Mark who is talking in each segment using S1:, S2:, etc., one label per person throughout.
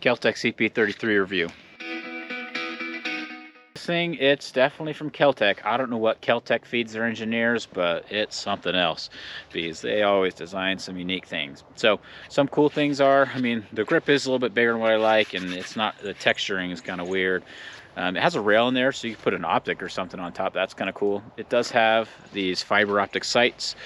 S1: Keltec CP33 review. This thing, it's definitely from Keltec. I don't know what Keltec feeds their engineers, but it's something else because they always design some unique things. So some cool things are, I mean, the grip is a little bit bigger than what I like, and it's not, the texturing is kind of weird. It has a rail in there, so you can put an optic or something on top. That's kind of cool. It does have these fiber optic sights,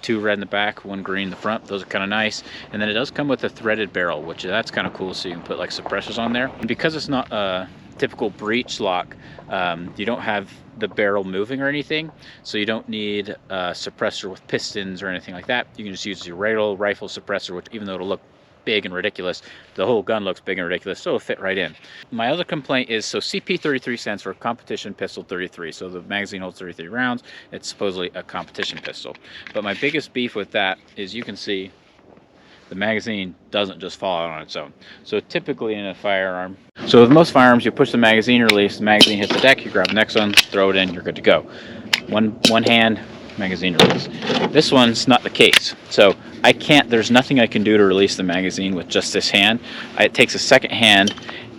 S1: 2 red in the back, 1 green in the front. Those are kind of nice. And then it does come with a threaded barrel, which that's kind of cool, so you can put like suppressors on there. And because it's not a typical breech lock, you don't have the barrel moving or anything, so you don't need a suppressor with pistons or anything like that. You can just use your regular rifle suppressor, which even though it'll look big and ridiculous, the whole gun looks big and ridiculous, so it'll fit right in. My other complaint is, so CP33 stands for Competition Pistol 33, so the magazine holds 33 rounds. It's supposedly a competition pistol, but my biggest beef with that is, you can see the magazine doesn't just fall out on its own. So typically in a firearm, so with most firearms, you push the magazine release, the magazine hits the deck, you grab the next one, throw it in, you're good to go. One hand, magazine release. This one's not the case. So I can't, there's nothing I can do to release the magazine with just this hand. It takes a second hand,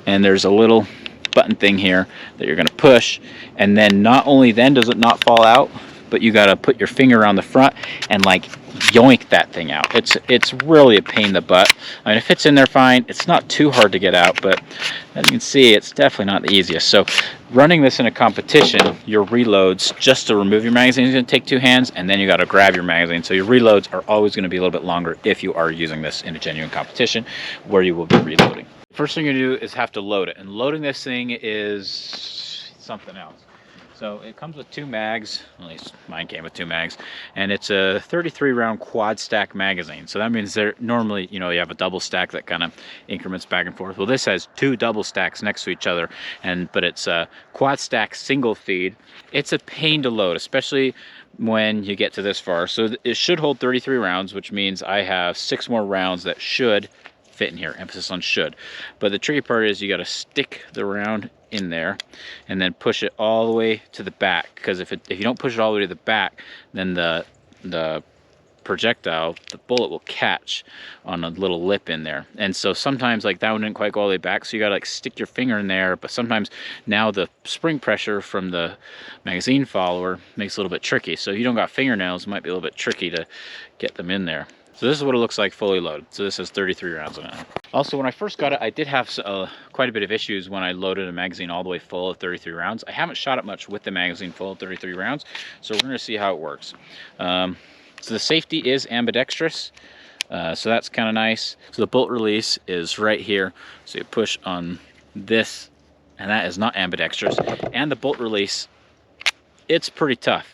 S1: and there's a little button thing here that you're going to push, and then not only then does it not fall out, but you got to put your finger around the front and like yoink that thing out. It's really a pain in the butt. I mean, it fits in there fine. It's not too hard to get out, but as you can see, it's definitely not the easiest. So running this in a competition, your reloads just to remove your magazine is going to take 2 hands, and then you got to grab your magazine. So your reloads are always going to be a little bit longer if you are using this in a genuine competition where you will be reloading. First thing you do is have to load it, and loading this thing is something else. So it comes with 2 mags, at least mine came with 2 mags, and it's a 33 round quad stack magazine. So that means they're normally, you know, you have a double stack that kind of increments back and forth. Well, this has 2 double stacks next to each other, but it's a quad stack single feed. It's a pain to load, especially when you get to this far. So it should hold 33 rounds, which means I have 6 more rounds that should fit in here, emphasis on should. But the tricky part is you got to stick the round in there and then push it all the way to the back, because if you don't push it all the way to the back, then the projectile, the bullet will catch on a little lip in there. And so sometimes like that one didn't quite go all the way back, so you gotta like stick your finger in there. But sometimes now the spring pressure from the magazine follower makes it a little bit tricky. So if you don't got fingernails, it might be a little bit tricky to get them in there. So this is what it looks like fully loaded. So this has 33 rounds in it. Also, when I first got it, I did have quite a bit of issues when I loaded a magazine all the way full of 33 rounds. I haven't shot it much with the magazine full of 33 rounds, so we're gonna see how it works. So the safety is ambidextrous, so that's kind of nice. So the bolt release is right here. So you push on this, and that is not ambidextrous. And the bolt release, it's pretty tough.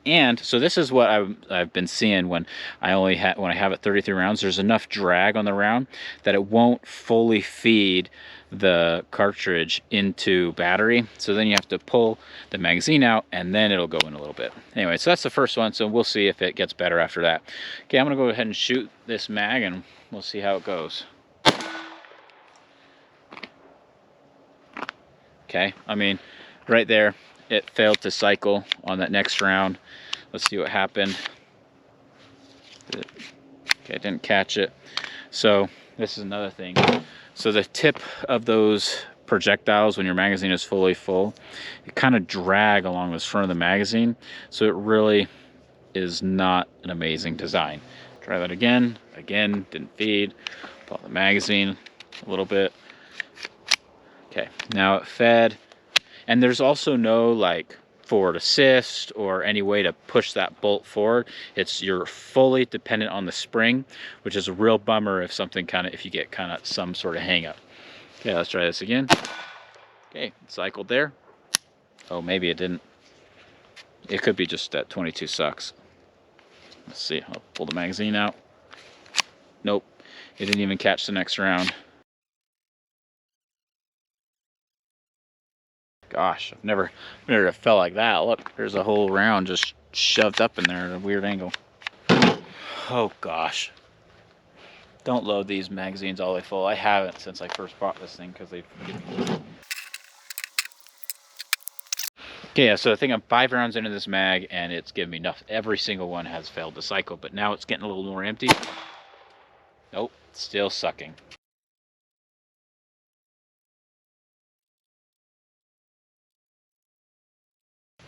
S1: And so this is what I've been seeing when I have it 33 rounds. There's enough drag on the round that it won't fully feed the cartridge into battery. So then you have to pull the magazine out, and then it'll go in a little bit. Anyway, so that's the first one. So we'll see if it gets better after that. Okay, I'm gonna go ahead and shoot this mag, and we'll see how it goes. Okay, I mean, right there, it failed to cycle on that next round. Let's see what happened. Okay, I didn't catch it. So this is another thing. So the tip of those projectiles, when your magazine is fully full, it kind of drag along this front of the magazine. So it really is not an amazing design. Try that again. Again, didn't feed. Pull the magazine a little bit. Okay, now it fed. And there's also no like forward assist or any way to push that bolt forward. You're fully dependent on the spring, which is a real bummer if you get kind of some sort of hang up. Okay, let's try this again. Okay, it cycled there. Oh, maybe it didn't. It could be just that 22 sucks. Let's see, I'll pull the magazine out. Nope, it didn't even catch the next round. Gosh, I've never felt like that. Look, there's a whole round just shoved up in there at a weird angle. Oh gosh. Don't load these magazines all the way full. I haven't since I first bought this thing because they've... Okay, yeah, so I think I'm 5 rounds into this mag, and it's given me enough. Every single one has failed to cycle, but now it's getting a little more empty. Nope, still sucking.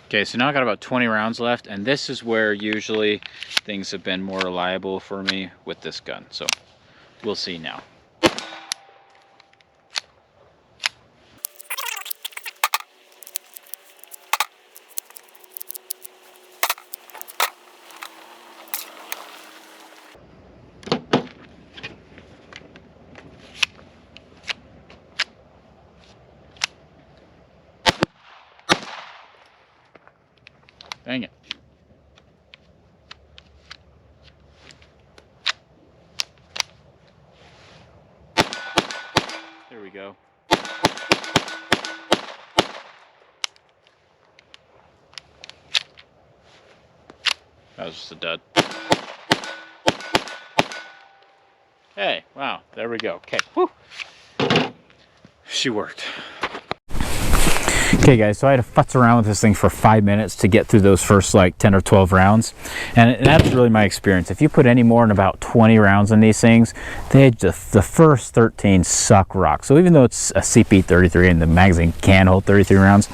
S1: Okay, so now I got about 20 rounds left, and this is where usually things have been more reliable for me with this gun. So we'll see now. Dang it. There we go. That was just a dud. Hey, wow, there we go. Okay, whew. She worked. Okay guys, so I had to futz around with this thing for 5 minutes to get through those first like 10 or 12 rounds, and that's really my experience. If you put any more than about 20 rounds in these things, the first 13 suck rock. So even though it's a CP33 and the magazine can hold 33 rounds,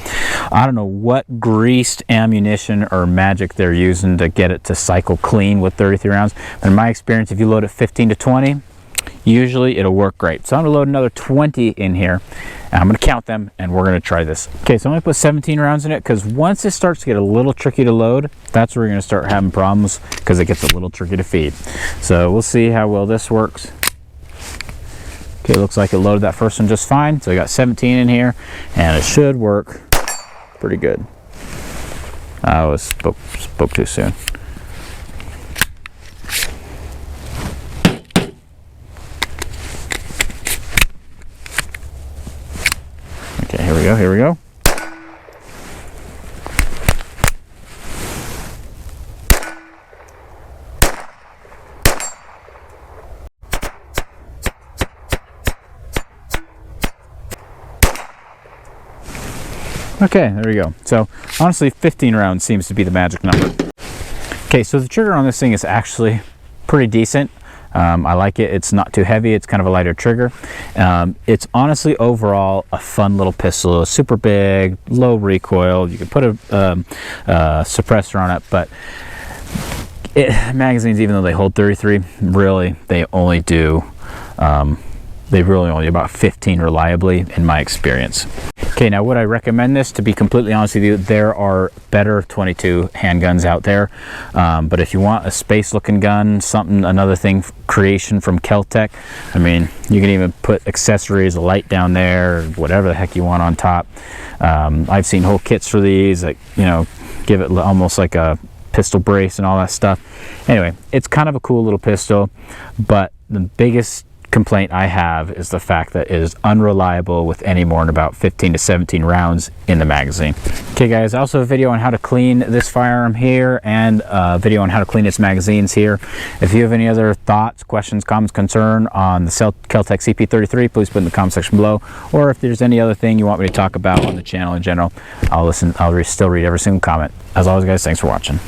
S1: I don't know what greased ammunition or magic they're using to get it to cycle clean with 33 rounds. But in my experience, if you load it 15 to 20, usually it'll work great. So I'm gonna load another 20 in here, and I'm gonna count them, and we're gonna try this. Okay, so I'm gonna put 17 rounds in it, because once it starts to get a little tricky to load, that's where we're gonna start having problems, because it gets a little tricky to feed. So we'll see how well this works. Okay, looks like it loaded that first one just fine. So we got 17 in here, and it should work pretty good. I spoke too soon. Okay, here we go, here we go. Okay, there we go. So honestly, 15 rounds seems to be the magic number. Okay, so the trigger on this thing is actually pretty decent. I like it. It's not too heavy. It's kind of a lighter trigger. It's honestly overall a fun little pistol. It's super big, low recoil. You can put a suppressor on it, but magazines, even though they hold 33, really they only do about 15 reliably in my experience. Okay, now would I recommend this? To be completely honest with you, there are better 22 handguns out there, but if you want a space looking gun, another thing, creation from Keltec, I mean, you can even put accessories, a light down there, whatever the heck you want on top. I've seen whole kits for these, like, you know, give it almost like a pistol brace and all that stuff. Anyway, it's kind of a cool little pistol, but the biggest complaint I have is the fact that it is unreliable with any more than about 15 to 17 rounds in the magazine. Okay guys, I also have a video on how to clean this firearm here, and a video on how to clean its magazines here. If you have any other thoughts, questions, comments, concern on the Kel-Tec CP33, please put in the comment section below. Or if there's any other thing you want me to talk about on the channel in general, I'll still read every single comment. As always guys, thanks for watching.